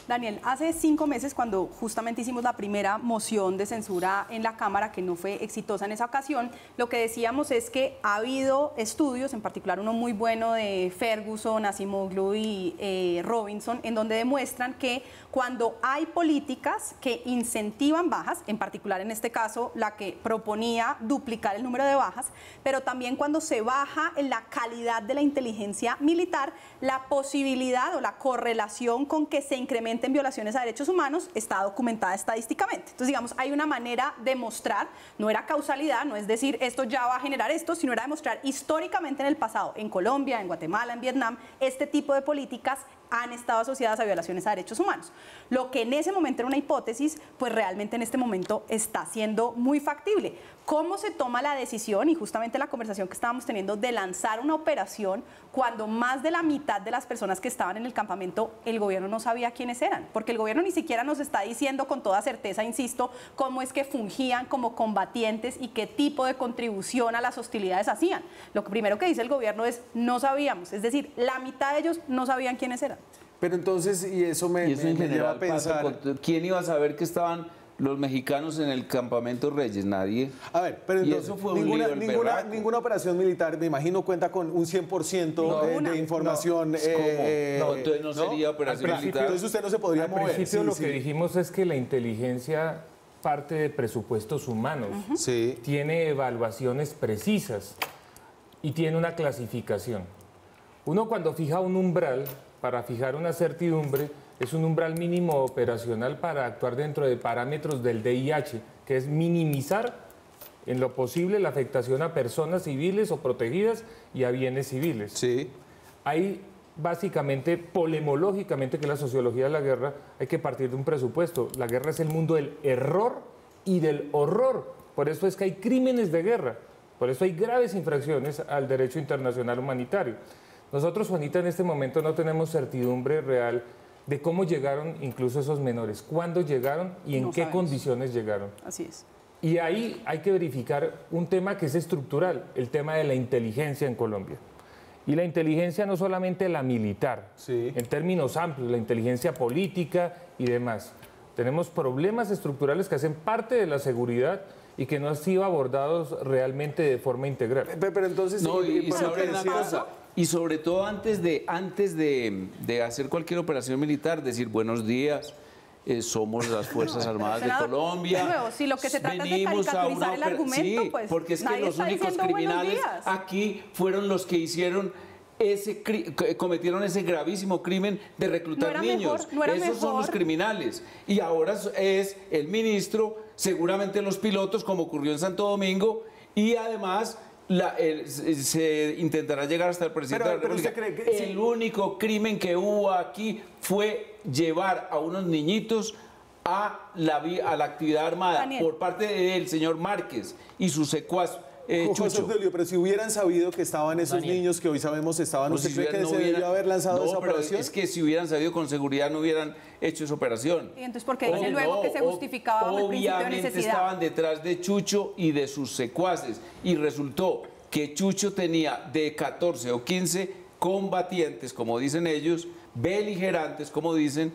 Daniel, hace 5 meses, cuando justamente hicimos la primera moción de censura en la Cámara, que no fue exitosa en esa ocasión, lo que decíamos es que ha habido estudios, en particular uno muy bueno de Ferguson, Acimoglu y Robinson, en donde demuestran que cuando hay políticas que incentivan bajas, en particular en este caso la que proponía duplicar el número de bajas, pero también cuando se baja en la calidad de la inteligencia militar, la posibilidad o la correlación con que se incrementen violaciones a derechos humanos está documentada estadísticamente. Entonces, digamos, hay una manera de mostrar, no era causalidad, no es decir esto ya va a generar esto, sino era demostrar históricamente en el pasado, en Colombia, en Guatemala, en Vietnam, este tipo de políticas han estado asociadas a violaciones a derechos humanos. Lo que en ese momento era una hipótesis, pues realmente en este momento está siendo muy factible. ¿Cómo se toma la decisión? Y justamente la conversación que estábamos teniendo de lanzar una operación cuando más de la mitad de las personas que estaban en el campamento, el gobierno no sabía quiénes eran, porque el gobierno ni siquiera nos está diciendo con toda certeza, insisto, cómo es que fungían como combatientes y qué tipo de contribución a las hostilidades hacían. Lo primero que dice el gobierno es no sabíamos, es decir, la mitad de ellos no sabían quiénes eran. Pero entonces, y eso me lleva a pensar... ¿Quién iba a saber que estaban los mexicanos en el campamento Reyes? Nadie. A ver, pero entonces eso fue ninguna operación militar, me imagino, cuenta con un 100% de información. No, entonces no sería operación militar. Entonces usted no se podría mover. Al principio lo que dijimos es que la inteligencia parte de presupuestos humanos, Sí. tiene evaluaciones precisas y tiene una clasificación. Uno cuando fija un umbral, para fijar una certidumbre, es un umbral mínimo operacional para actuar dentro de parámetros del DIH, que es minimizar en lo posible la afectación a personas civiles o protegidas y a bienes civiles. Sí. Hay básicamente, polemológicamente, que es la sociología de la guerra, hay que partir de un presupuesto. La guerra es el mundo del error y del horror. Por eso es que hay crímenes de guerra. Por eso hay graves infracciones al derecho internacional humanitario. Nosotros, Juanita, en este momento no tenemos certidumbre real de cómo llegaron incluso esos menores, cuándo llegaron y en qué condiciones llegaron. Así es. Y ahí hay que verificar un tema que es estructural, el tema de la inteligencia en Colombia. Y la inteligencia no solamente la militar, en términos amplios, la inteligencia política y demás. Tenemos problemas estructurales que hacen parte de la seguridad y que no han sido abordados realmente de forma integral. Pero entonces... No, y para sobre lo que una decía- cosa, y sobre todo antes de hacer cualquier operación militar, decir buenos días, somos las Fuerzas Armadas de Senador, Colombia. de nuevo, si lo que se trata es de venimos a caricaturizar una el opera- argumento, sí, pues porque es que nadie los está únicos diciendo buenos criminales días. aquí fueron los que hicieron cometieron ese gravísimo crimen de reclutar No era niños. mejor, no era Esos son los mejor. criminales. Y ahora es el ministro, seguramente los pilotos, como ocurrió en Santo Domingo, y además se intentará llegar hasta el presidente de la Pero República. ¿usted cree que El único crimen que hubo aquí fue llevar a unos niñitos a la actividad armada Daniel. por parte del señor Márquez y su secuaz José Chucho. Obdulio, pero si hubieran sabido que estaban esos Daniel. niños que hoy sabemos estaban, Pues ¿usted si cree que no se debió haber lanzado no, esa pero operación? es que si hubieran sabido con seguridad no hubieran hecho esa operación. Y entonces, ¿por qué dice luego que se justificaba bajo el principio de Obviamente necesidad? estaban detrás de Chucho y de sus secuaces. Y resultó que Chucho tenía de 14 o 15 combatientes, como dicen ellos, beligerantes, como dicen,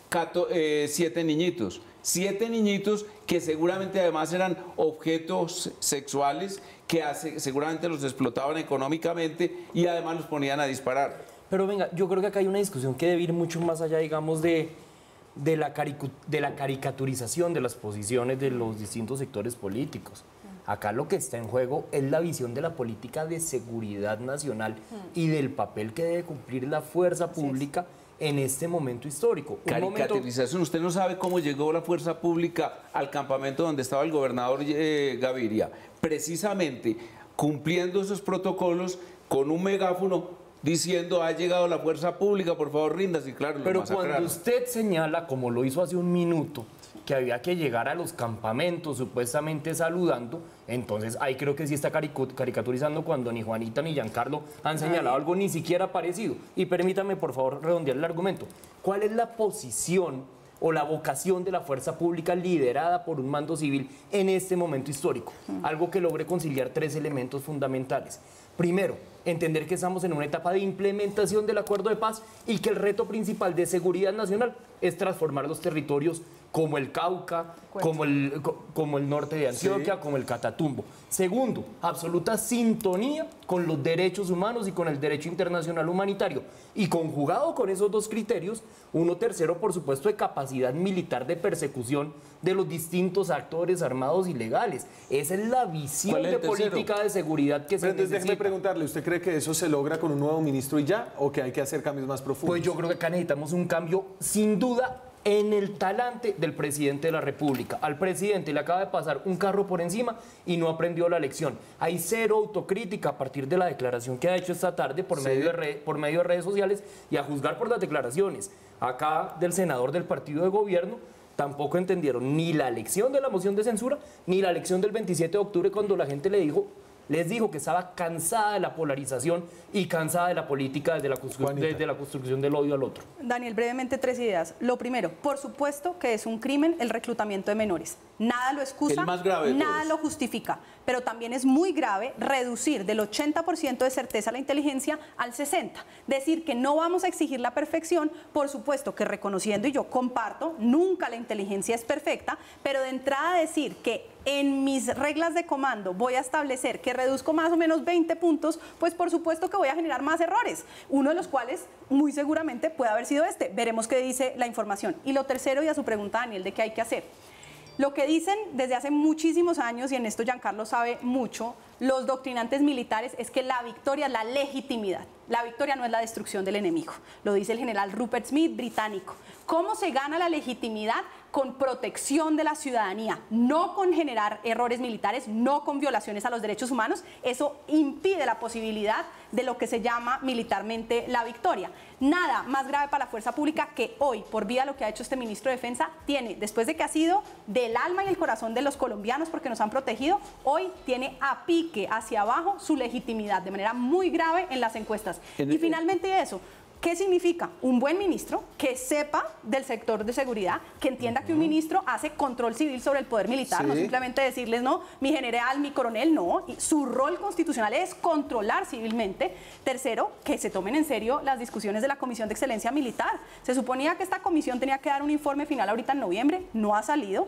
7 niñitos. 7 niñitos que seguramente además eran objetos sexuales, que seguramente los explotaban económicamente y además los ponían a disparar. Pero venga, yo creo que acá hay una discusión que debe ir mucho más allá, digamos, de la caricaturización de las posiciones de los distintos sectores políticos. Acá lo que está en juego es la visión de la política de seguridad nacional y del papel que debe cumplir la fuerza pública en este momento histórico. Un momento- Caricaturización. Usted no sabe cómo llegó la fuerza pública al campamento donde estaba el gobernador Gaviria. Precisamente cumpliendo esos protocolos con un megáfono diciendo ha llegado la fuerza pública, por favor ríndase. Y claro, Pero los cuando masacraron. usted señala, como lo hizo hace un minuto, que había que llegar a los campamentos supuestamente saludando, entonces ahí creo que sí está caricaturizando cuando ni Juanita ni Giancarlo han señalado algo ni siquiera parecido. Y permítame, por favor, redondear el argumento. ¿Cuál es la posición o la vocación de la fuerza pública liderada por un mando civil en este momento histórico? Algo que logre conciliar 3 elementos fundamentales. Primero, entender que estamos en una etapa de implementación del acuerdo de paz y que el reto principal de seguridad nacional es transformar los territorios como el Cauca, como el norte de Antioquia, como el Catatumbo. Segundo, absoluta sintonía con los derechos humanos y con el derecho internacional humanitario. Y conjugado con esos dos criterios, uno tercero, por supuesto, de capacidad militar de persecución de los distintos actores armados ilegales. Esa es la visión ¿Cuál es de el tercero? política de seguridad que se Pero entonces déjeme necesita. preguntarle, ¿usted cree que eso se logra con un nuevo ministro y ya? ¿O que hay que hacer cambios más profundos? Pues yo creo que acá necesitamos un cambio, sin duda, en el talante del presidente de la República. Al presidente le acaba de pasar un carro por encima y no aprendió la lección. Hay cero autocrítica a partir de la declaración que ha hecho esta tarde por medio de redes sociales y a juzgar por las declaraciones acá del senador del partido de gobierno. Tampoco entendieron ni la lección de la moción de censura ni la lección del 27 de octubre cuando la gente les dijo que estaba cansada de la polarización y cansada de la política desde la construcción del odio al otro. Daniel, brevemente 3 ideas. Lo primero, por supuesto que es un crimen el reclutamiento de menores. Nada lo excusa, El más grave de nada todos. lo justifica, pero también es muy grave reducir del 80% de certeza la inteligencia al 60%. Decir que no vamos a exigir la perfección, por supuesto que reconociendo, y yo comparto, nunca la inteligencia es perfecta, pero de entrada decir que en mis reglas de comando voy a establecer que reduzco más o menos 20 puntos, pues por supuesto que voy a generar más errores, uno de los cuales muy seguramente puede haber sido este. Veremos qué dice la información. Y lo tercero, y a su pregunta, Daniel, de qué hay que hacer. Lo que dicen desde hace muchísimos años, y en esto Giancarlo sabe mucho, los doctrinantes militares, es que la victoria es la legitimidad. La victoria no es la destrucción del enemigo. Lo dice el general Rupert Smith, británico. ¿Cómo se gana la legitimidad? Con protección de la ciudadanía, no con generar errores militares, no con violaciones a los derechos humanos. Eso impide la posibilidad de lo que se llama militarmente la victoria. Nada más grave para la fuerza pública que hoy, por vía de lo que ha hecho este ministro de Defensa, tiene, después de que ha sido del alma y el corazón de los colombianos porque nos han protegido, hoy tiene a pique hacia abajo su legitimidad de manera muy grave en las encuestas. Y finalmente eso. ¿Qué significa? Un buen ministro que sepa del sector de seguridad, que entienda que un ministro hace control civil sobre el poder militar, no simplemente decirles, no, mi general, mi coronel, no. Y su rol constitucional es controlar civilmente. Tercero, que se tomen en serio las discusiones de la Comisión de Excelencia Militar. Se suponía que esta comisión tenía que dar un informe final ahorita en noviembre, no ha salido.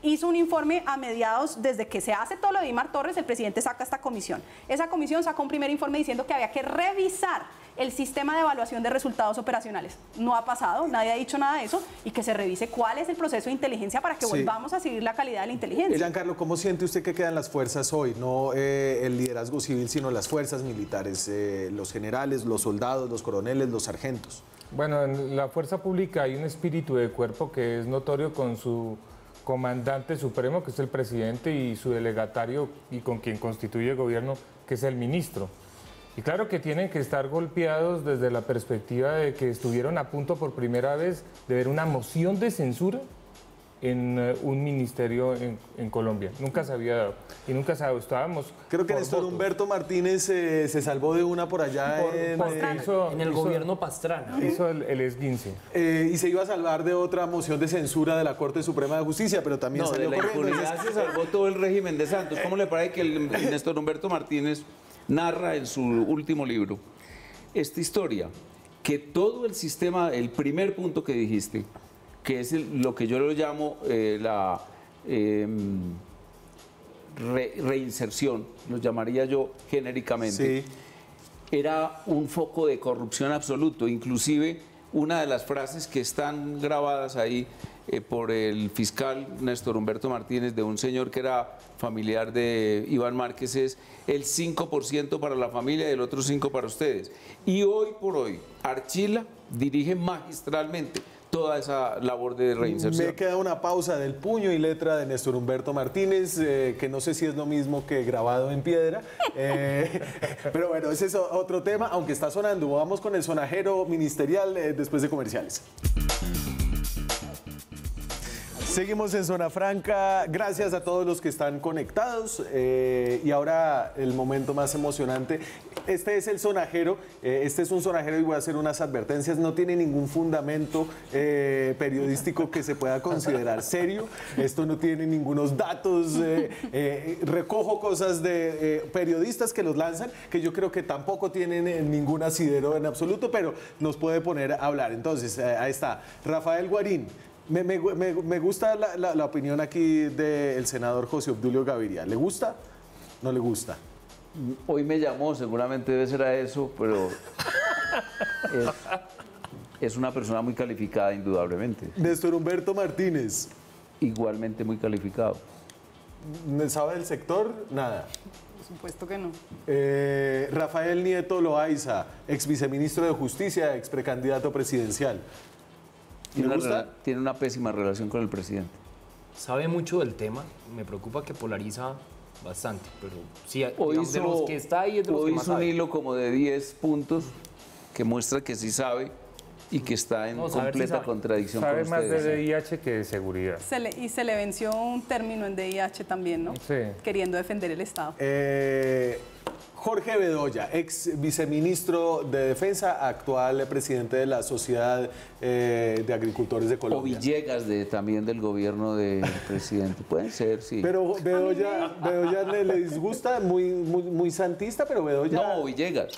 Hizo un informe a mediados, desde que se hace todo lo de Dimar Torres, el presidente saca esta comisión. Esa comisión sacó un primer informe diciendo que había que revisar el sistema de evaluación de resultados operacionales. No ha pasado, nadie ha dicho nada de eso, y que se revise cuál es el proceso de inteligencia para que volvamos a seguir la calidad de la inteligencia. Giancarlo, ¿cómo siente usted que quedan las fuerzas hoy? No el liderazgo civil, sino las fuerzas militares, los generales, los soldados, los coroneles, los sargentos. Bueno, en la fuerza pública hay un espíritu de cuerpo que es notorio con su comandante supremo, que es el presidente, y su delegatario, y con quien constituye el gobierno, que es el ministro. Y claro que tienen que estar golpeados desde la perspectiva de que estuvieron a punto por primera vez de ver una moción de censura en un ministerio en Colombia. Nunca se había dado. Y nunca se ha dado. Estábamos. Creo que Néstor Humberto Martínez se salvó de una por allá en el gobierno Pastrana. Hizo el esguince. Y se iba a salvar de otra moción de censura de la Corte Suprema de Justicia, pero también salió de la impunidad se salvó todo el régimen de Santos. ¿Cómo le parece que el Néstor Humberto Martínez narra en su último libro esta historia? Que todo el sistema, el primer punto que dijiste, que es lo que yo lo llamo la reinserción, lo llamaría yo genéricamente, era un foco de corrupción absoluto. Inclusive una de las frases que están grabadas ahí por el fiscal Néstor Humberto Martínez, de un señor que era familiar de Iván Márquez, es el 5% para la familia y el otro 5% para ustedes. Y hoy por hoy, Archila dirige magistralmente toda esa labor de reinserción. Me queda una pausa del puño y letra de Néstor Humberto Martínez, que no sé si es lo mismo que grabado en piedra, pero bueno, ese es otro tema, aunque está sonando. Vamos con el sonajero ministerial después de comerciales. Seguimos en Zona Franca, gracias a todos los que están conectados, y ahora el momento más emocionante. Este es el sonajero, este es un sonajero y voy a hacer unas advertencias. No tiene ningún fundamento periodístico que se pueda considerar serio, esto no tiene ningunos datos, recojo cosas de periodistas que los lanzan, que yo creo que tampoco tienen ningún asidero en absoluto, pero nos puede poner a hablar. Entonces, ahí está, Rafael Guarín. Me gusta la opinión aquí del senador José Obdulio Gaviria. ¿Le gusta? ¿No le gusta? Hoy me llamó, seguramente debe ser a eso, pero es una persona muy calificada, indudablemente. Néstor Humberto Martínez. Igualmente muy calificado. ¿Sabe del sector? Nada. Por supuesto que no. Rafael Nieto Loaiza, ex viceministro de Justicia, ex precandidato presidencial. Tiene una pésima relación con el presidente. Sabe mucho del tema, me preocupa que polariza bastante, pero sí, de los que está ahí es de los que más sabe. Hizo un hilo como de 10 puntos que muestra que sí sabe y que está en completa contradicción con ustedes. Sabe más de DIH que de seguridad. Y se le venció un término en DIH también, ¿no? Sí. Queriendo defender el Estado. Jorge Bedoya, ex viceministro de Defensa, actual presidente de la Sociedad de Agricultores de Colombia. O Villegas, también del gobierno del presidente. Pueden ser, sí. Pero Bedoya le disgusta, muy santista, pero Bedoya... No, Villegas.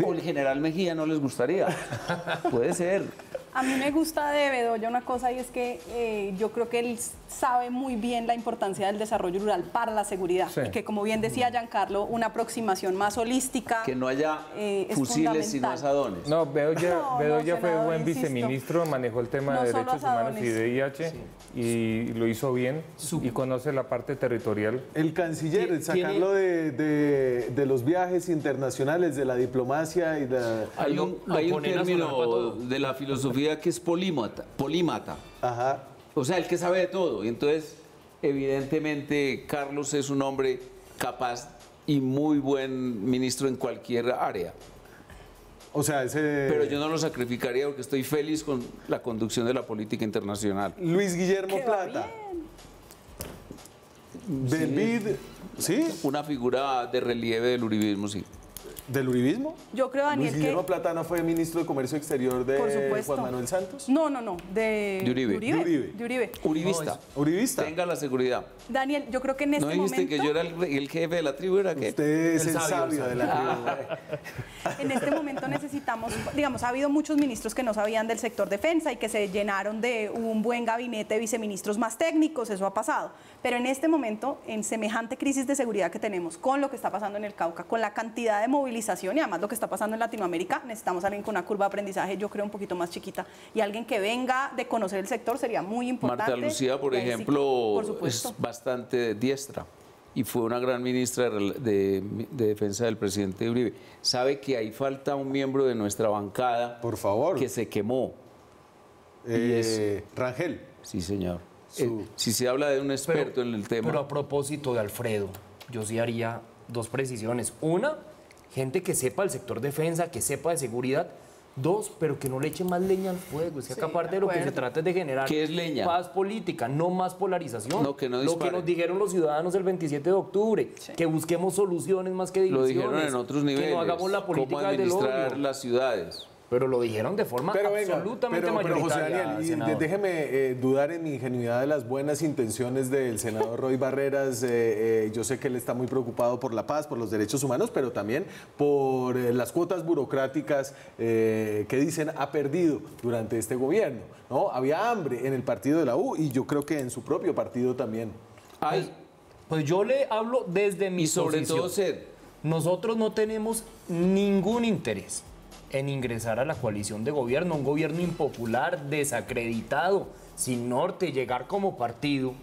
O el general Mejía no les gustaría. Puede ser. A mí me gusta de Bedoya una cosa y es que yo creo que él sabe muy bien la importancia del desarrollo rural para la seguridad. Sí. Y que, como bien decía Giancarlo, una aproximación más holística. Que no haya es fusiles sino fundamental. asadones. No, Bedoya fue senador, buen insisto. viceministro, manejó el tema No de solo derechos humanos y asadones. de VIH y lo hizo bien y conoce la parte territorial. El canciller, sacarlo de los viajes internacionales, de la diplomacia y la... Hay un ponen a sonar para término todo. de la filosofía que es polímata. Ajá. O sea, el que sabe de todo. Y entonces, evidentemente, Carlos es un hombre capaz y muy buen ministro en cualquier área. O sea, ese... Pero yo no lo sacrificaría porque estoy feliz con la conducción de la política internacional. Luis Guillermo Plata. Del BID, ¿sí? Una figura de relieve del uribismo, sí. ¿Del uribismo? Yo creo, Daniel, Luis Guillermo que... Plata no fue ministro de Comercio Exterior de Por supuesto. Juan Manuel Santos. No, de Uribe. De Uribe. Uribista. Uribista. Tenga la seguridad. Daniel, yo creo que en este ¿No dijiste momento... que yo era el jefe de la tribu? ¿Era qué? Usted es el El sabio, sabio el de la tribu. En este momento necesitamos, digamos, ha habido muchos ministros que no sabían del sector defensa y que se llenaron de un buen gabinete de viceministros más técnicos, eso ha pasado. Pero en este momento, en semejante crisis de seguridad que tenemos, con lo que está pasando en el Cauca, con la cantidad de movilización y además lo que está pasando en Latinoamérica, necesitamos a alguien con una curva de aprendizaje, yo creo, un poquito más chiquita. Y alguien que venga de conocer el sector sería muy importante. Marta Lucía, por Y ahí sí, ejemplo, por supuesto. es bastante diestra y fue una gran ministra de defensa del presidente Uribe. Sabe que ahí falta un miembro de nuestra bancada Por favor. que se quemó. Rangel. Sí, señor. Su- Si se habla de un experto en el tema. Pero a propósito de Alfredo, yo sí haría dos precisiones. Una, gente que sepa el sector defensa, que sepa de seguridad. Dos, pero que no le eche más leña al fuego. Es que acá aparte de lo que se acuerdo. trata es de generar ¿Qué es leña? paz política, no más polarización. No, que no lo que disparen. nos dijeron los ciudadanos el 27 de octubre, que busquemos soluciones más que Lo divisiones. dijeron en otros niveles. Que no hagamos la cómo política del administrar odio. las ciudades. Pero lo dijeron de forma Pero venga, absolutamente pero José mayoritaria, Daniel, y senador. déjeme dudar en mi ingenuidad de las buenas intenciones del senador Roy Barreras. Yo sé que él está muy preocupado por la paz, por los derechos humanos, pero también por las cuotas burocráticas que dicen ha perdido durante este gobierno, ¿no? Había hambre en el partido de la U y yo creo que en su propio partido también. Ay, Pues yo le hablo desde mi y sobre posición. todo sed. Nosotros no tenemos ningún interés en ingresar a la coalición de gobierno, un gobierno impopular, desacreditado, sin norte, llegar como partido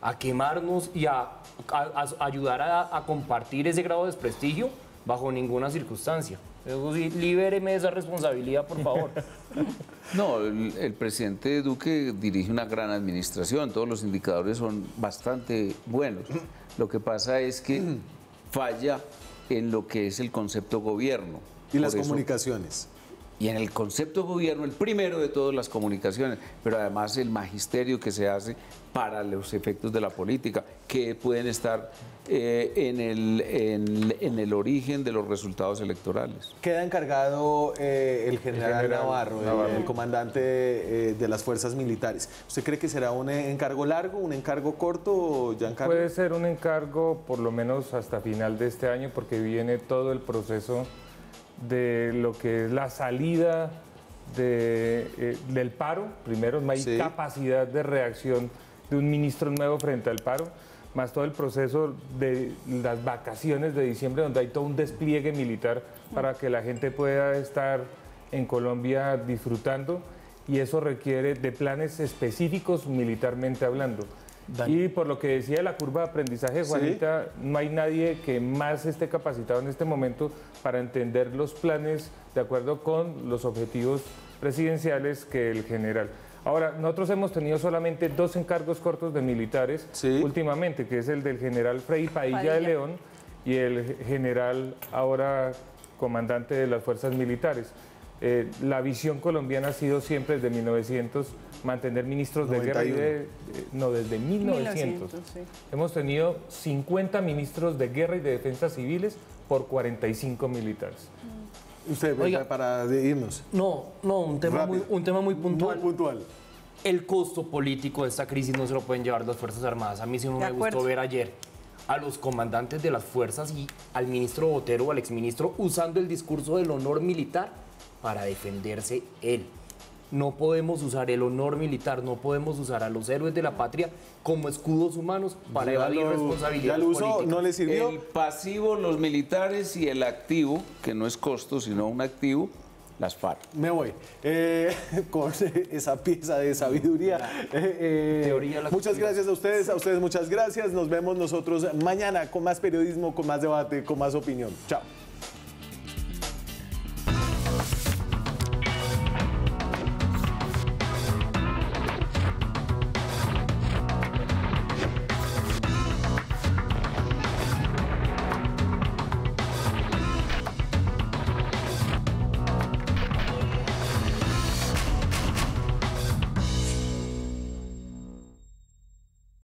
a quemarnos y a ayudar a compartir ese grado de desprestigio bajo ninguna circunstancia. Eso sí, libéreme de esa responsabilidad, por favor. No, el presidente Duque dirige una gran administración, todos los indicadores son bastante buenos. Lo que pasa es que falla en lo que es el concepto gobierno. Y las Por eso- comunicaciones. Y en el concepto gobierno, el primero de todos, las comunicaciones, pero además el magisterio que se hace para los efectos de la política, que pueden estar en el origen de los resultados electorales. Queda encargado el general general Navarro, Navarro. el comandante de las fuerzas militares. ¿Usted cree que será un encargo largo, un encargo corto, Giancarlo? Puede ser un encargo por lo menos hasta final de este año porque viene todo el proceso de lo que es la salida del paro. Primero, no hay Sí. capacidad de reacción de un ministro nuevo frente al paro, más todo el proceso de las vacaciones de diciembre, donde hay todo un despliegue militar para que la gente pueda estar en Colombia disfrutando, y eso requiere de planes específicos militarmente hablando. Y por lo que decía de la curva de aprendizaje, Juanita, no hay nadie que más esté capacitado en este momento para entender los planes de acuerdo con los objetivos presidenciales que el general. Ahora, nosotros hemos tenido solamente 2 encargos cortos de militares últimamente, que es el del general Freddy Padilla de León y el general ahora comandante de las fuerzas militares. La visión colombiana ha sido siempre desde 1900 mantener ministros de guerra y desde 1900. Sí. Hemos tenido 50 ministros de guerra y de defensa civiles por 45 militares. Usted, Oiga. para irnos. No, un tema Rápido. muy puntual. Muy puntual. El costo político de esta crisis no se lo pueden llevar las Fuerzas Armadas. A mí sí no De me acuerdo. gustó ver ayer a los comandantes de las fuerzas y al ministro Botero o al exministro usando el discurso del honor militar para defenderse él. No podemos usar el honor militar, no podemos usar a los héroes de la patria como escudos humanos para evadir responsabilidades ya lo usó, políticas. no le sirvió. El pasivo, los militares, y el activo, que no es costo, sino un activo, las FARC. Me voy con esa pieza de sabiduría. Muchas gracias a ustedes muchas gracias. Nos vemos nosotros mañana con más periodismo, con más debate, con más opinión. Chao.